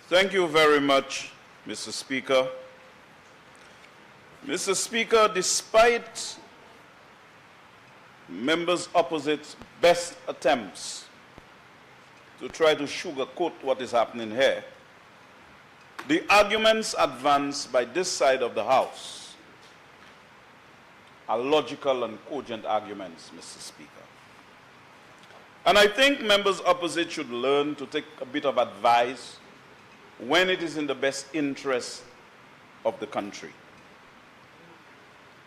Thank you very much, Mr. Speaker. Mr. Speaker, despite members opposite's best attempts to try to sugarcoat what is happening here, the arguments advanced by this side of the House are logical and cogent arguments, Mr. Speaker. And I think members opposite should learn to take a bit of advice when it is in the best interest of the country.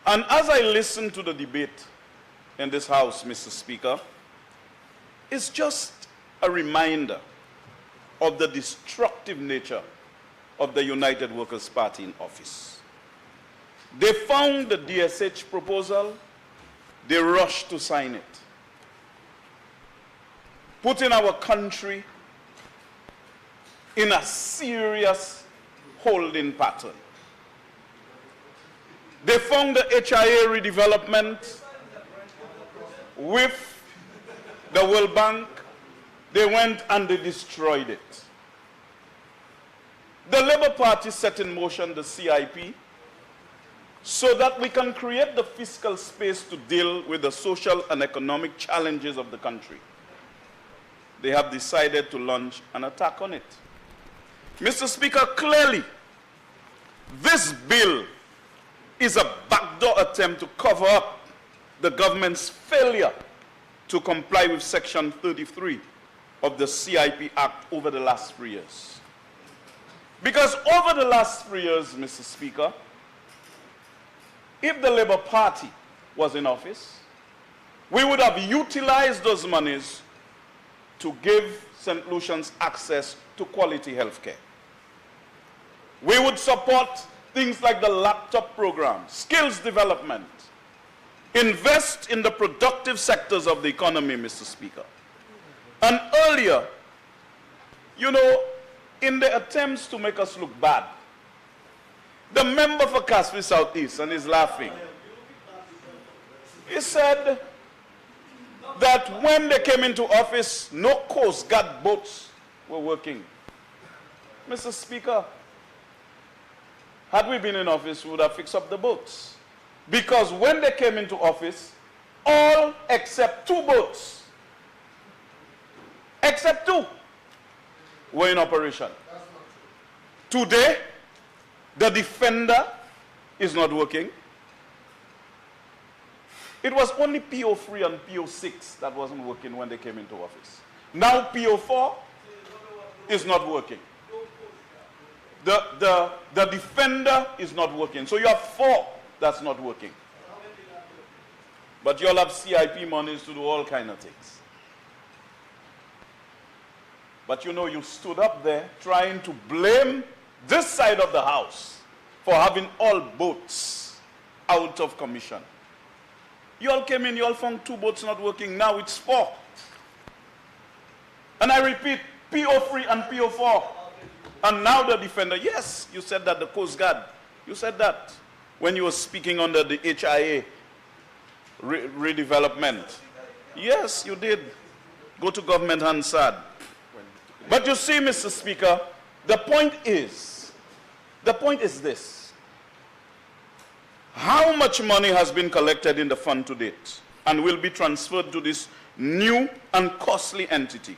And as I listen to the debate in this House, Mr. Speaker, it's just a reminder of the destructive nature of the United Workers' Party in office. They found the DSH proposal, they rushed to sign it, putting our country in a serious holding pattern. They found the HIA redevelopment with the World Bank. They went and they destroyed it. The Labour Party set in motion the CIP so that we can create the fiscal space to deal with the social and economic challenges of the country. They have decided to launch an attack on it. Mr. Speaker, clearly, this bill is a backdoor attempt to cover up the government's failure to comply with Section 33 of the CIP Act over the last 3 years. Because over the last 3 years, Mr. Speaker, if the Labour Party was in office, we would have utilized those monies to give St. Lucians access to quality health care. We would support things like the laptop program, skills development, invest in the productive sectors of the economy, Mr. Speaker. And earlier, you know, in the attempts to make us look bad, the member for Caspi Southeast, and he's laughing, he said that when they came into office, no Coast Guard boats were working. Mr. Speaker, had we been in office, we would have fixed up the boats. Because when they came into office, all except 2 boats, except 2, were in operation. Today, the Defender is not working. It was only PO3 and PO6 that wasn't working when they came into office. Now PO4 is not working. The Defender is not working. So you have 4 that's not working. But you'll have CIP monies to do all kinds of things. But you know, you stood up there trying to blame this side of the House for having all boats out of commission. You all came in, you all found 2 boats not working. Now it's 4. And I repeat, PO3 and PO4. And now the Defender. Yes, you said that, the Coast Guard. You said that when you were speaking under the HIA redevelopment. Yes, you did. Go to government Hansard. But you see, Mr. Speaker, the point is this. How much money has been collected in the fund to date and will be transferred to this new and costly entity,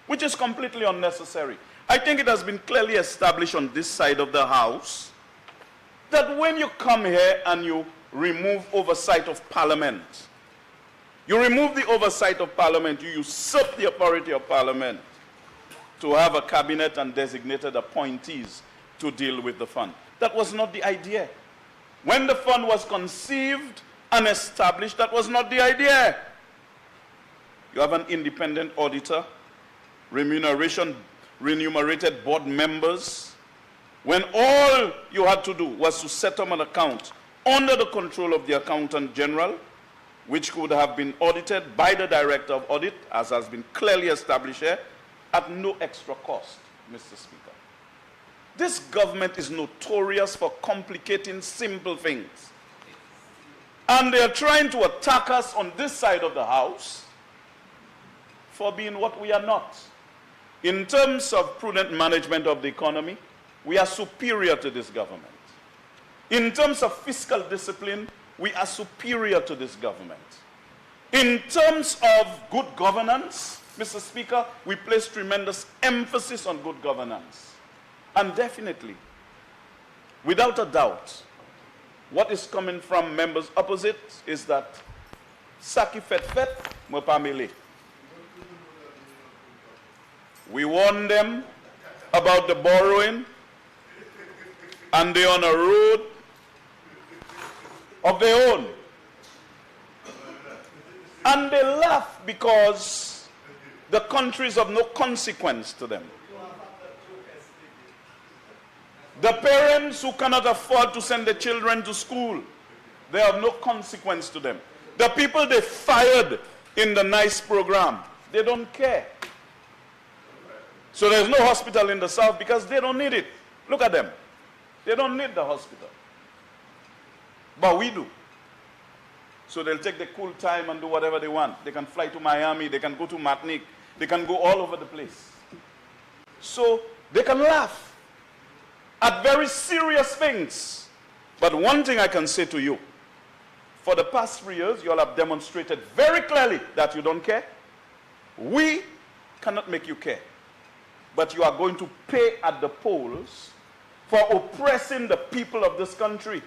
which is completely unnecessary? I think it has been clearly established on this side of the House that when you come here and you remove oversight of Parliament, you remove the oversight of Parliament, you usurp the authority of Parliament to have a cabinet and designated appointees to deal with the fund. That was not the idea. When the fund was conceived and established, that was not the idea. You have an independent auditor, remunerated board members, when all you had to do was to set up an account under the control of the Accountant General, which could have been audited by the Director of Audit, as has been clearly established here, at no extra cost, Mr. Speaker. This government is notorious for complicating simple things. And they are trying to attack us on this side of the House for being what we are not. In terms of prudent management of the economy, we are superior to this government. In terms of fiscal discipline, we are superior to this government. In terms of good governance, Mr. Speaker, we place tremendous emphasis on good governance. And definitely, without a doubt, what is coming from members opposite is that Saki fet, mo pa mele. We warn them about the borrowing, and they're on a road of their own. And they laugh because the country is of no consequence to them. The parents who cannot afford to send their children to school, they have no consequence to them. The people they fired in the NICE program, they don't care. So there's no hospital in the South because they don't need it. Look at them. They don't need the hospital. But we do. So they'll take the cool time and do whatever they want. They can fly to Miami, they can go to Martinique, they can go all over the place. So they can laugh at very serious things. But one thing I can say to you, for the past 3 years, you all have demonstrated very clearly that you don't care. We cannot make you care. But you are going to pay at the polls for oppressing the people of this country.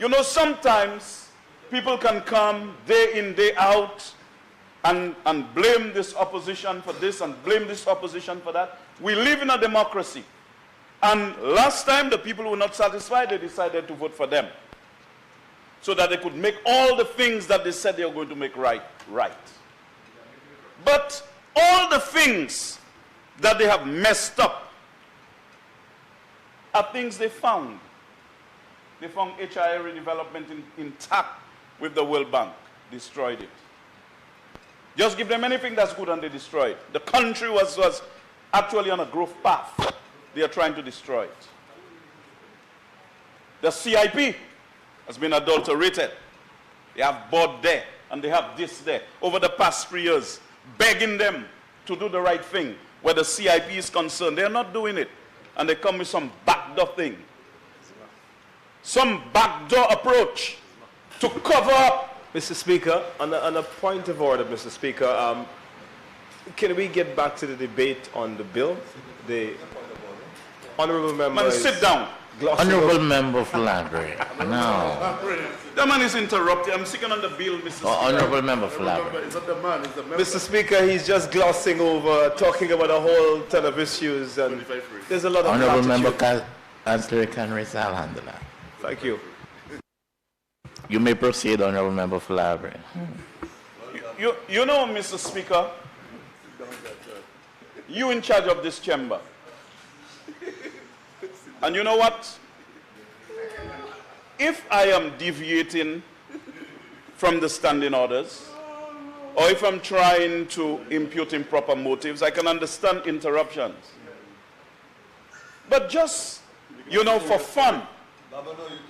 You know, sometimes people can come day in, day out and blame this opposition for this and blame this opposition for that. We live in a democracy. And last time, the people were not satisfied, they decided to vote for them, so that they could make all the things that they said they were going to make right. But all the things that they have messed up are things they found. They found HIA redevelopment intact with the World Bank, destroyed it. Just give them anything that's good and they destroy it. The country was actually on a growth path. They are trying to destroy it. The CIP has been adulterated. They have board there, and they have this there. Over the past 3 years, begging them to do the right thing. Where the CIP is concerned, they are not doing it. And they come with some backdoor thing. Some backdoor approach to cover up. Mr. Speaker, on a point of order, Mr. Speaker, can we get back to the debate on the bill? The honourable member. Man, sit down. Honourable Member Flaherty. No. The man is interrupting. I'm sitting on the bill, Mr. Speaker. Honourable Member Flaherty. It's not the man, it's the member. Mr. Speaker, he's just glossing over, talking about a whole ton of issues, and there's a lot of Honourable Member platitude. Councillor Canris, I'll handle that. Thank you. You may proceed, Honourable Member Flaherty. You know, Mr. Speaker, you in charge of this chamber. And you know what? If I am deviating from the standing orders, or if I'm trying to impute improper motives, I can understand interruptions. But just, you know, for fun,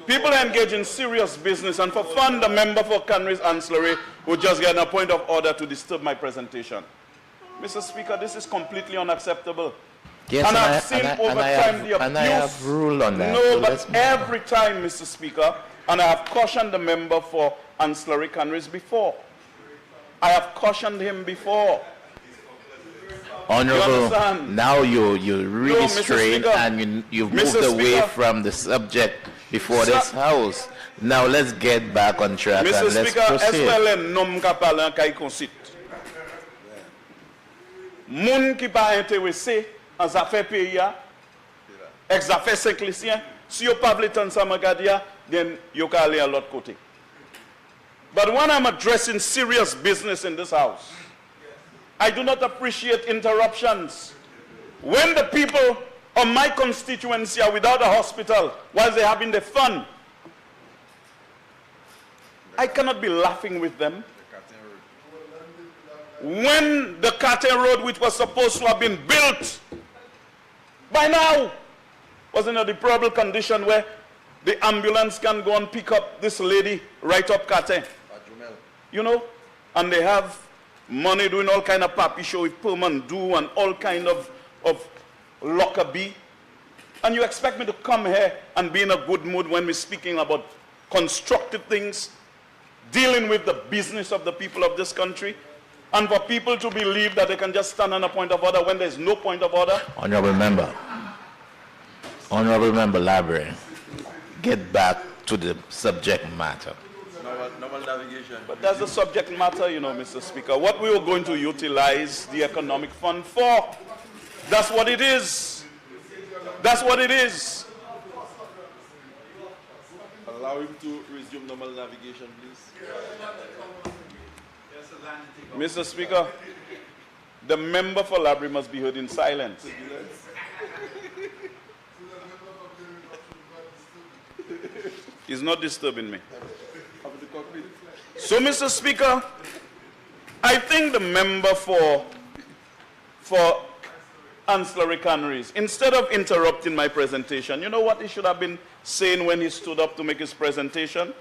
people engage in serious business, and for fun, the member for Canris Ancillary would just get a point of order to disturb my presentation. Mr. Speaker, this is completely unacceptable. Yes, and I've seen over time the abuse. And I have ruled on that. No, so but every time, Mr. Speaker, and I have cautioned the member for Ancillary Canris before. I have cautioned him before. Honourable, now you really No, strayed and you've moved away from the subject before this House. Now let's get back on track Mr. and let's Speaker, proceed. Moun qui pas intéressé en affaires pays, ex affaires Saint-Clicien, si vous pas voulez entendre ça magadia, then you can aller à l'autre côté. But when I'm addressing serious business in this house, I do not appreciate interruptions. When the people of my constituency are without a hospital while they're having their fun, I cannot be laughing with them. When the Carter Road, which was supposed to have been built by now, was in a deplorable condition where the ambulance can go and pick up this lady right up Carter. You know, and they have money doing all kind of papi show with Perman do and all kind of of Lockerbie, and you expect me to come here and be in a good mood when we're speaking about constructive things, dealing with the business of the people of this country, and for people to believe that they can just stand on a point of order when there's no point of order? Honorable Member Library, get back to the subject matter. Normal navigation. But that's the subject matter, you know, Mr. Speaker. What we were going to utilize the economic fund for. That's what it is. That's what it is. Allow him to resume normal navigation, please. Mr. Speaker, the member for Labrie must be heard in silence. He's not disturbing me. So, Mr. Speaker, I think the member for ancillary canneries, instead of interrupting my presentation, you know what he should have been saying when he stood up to make his presentation?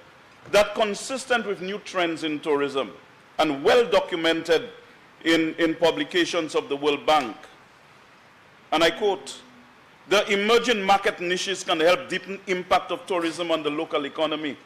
That consistent with new trends in tourism and well documented in publications of the World Bank, and I quote, "The emerging market niches can help deepen impact of tourism on the local economy.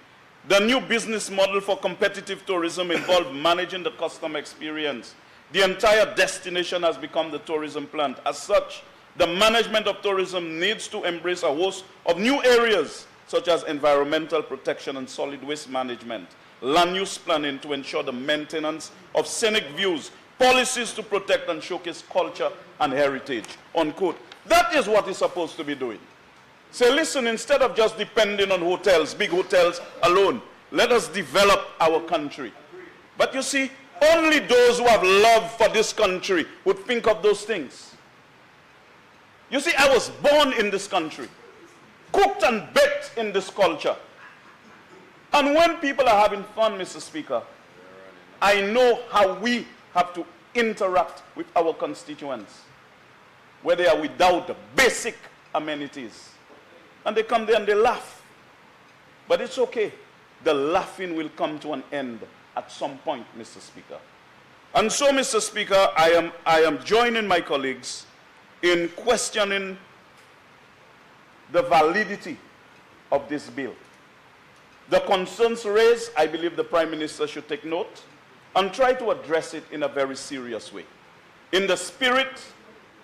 The new business model for competitive tourism involves managing the customer experience. The entire destination has become the tourism plant. As such, the management of tourism needs to embrace a host of new areas such as environmental protection and solid waste management, land use planning to ensure the maintenance of scenic views, policies to protect and showcase culture and heritage," unquote. That is what he's supposed to be doing. Say, listen, instead of just depending on hotels, big hotels alone, let us develop our country. But you see, only those who have love for this country would think of those things. You see, I was born in this country, cooked and baked in this culture. And when people are having fun, Mr. Speaker, I know how we have to interact with our constituents, where they are without the basic amenities. And they come there and they laugh. But it's okay. The laughing will come to an end at some point, Mr. Speaker. And so, Mr. Speaker, I am joining my colleagues in questioning the validity of this bill. The concerns raised, I believe the Prime Minister should take note and try to address it in a very serious way. In the spirit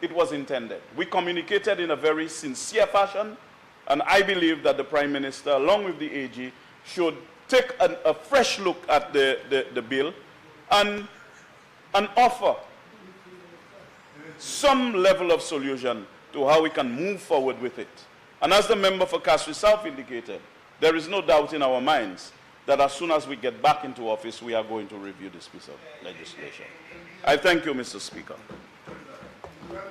it was intended. We communicated in a very sincere fashion, and I believe that the Prime Minister, along with the AG, should take a fresh look at the bill and offer some level of solution to how we can move forward with it. And as the member for Castle South indicated, there is no doubt in our minds that as soon as we get back into office, we are going to review this piece of legislation. I thank you, Mr. Speaker.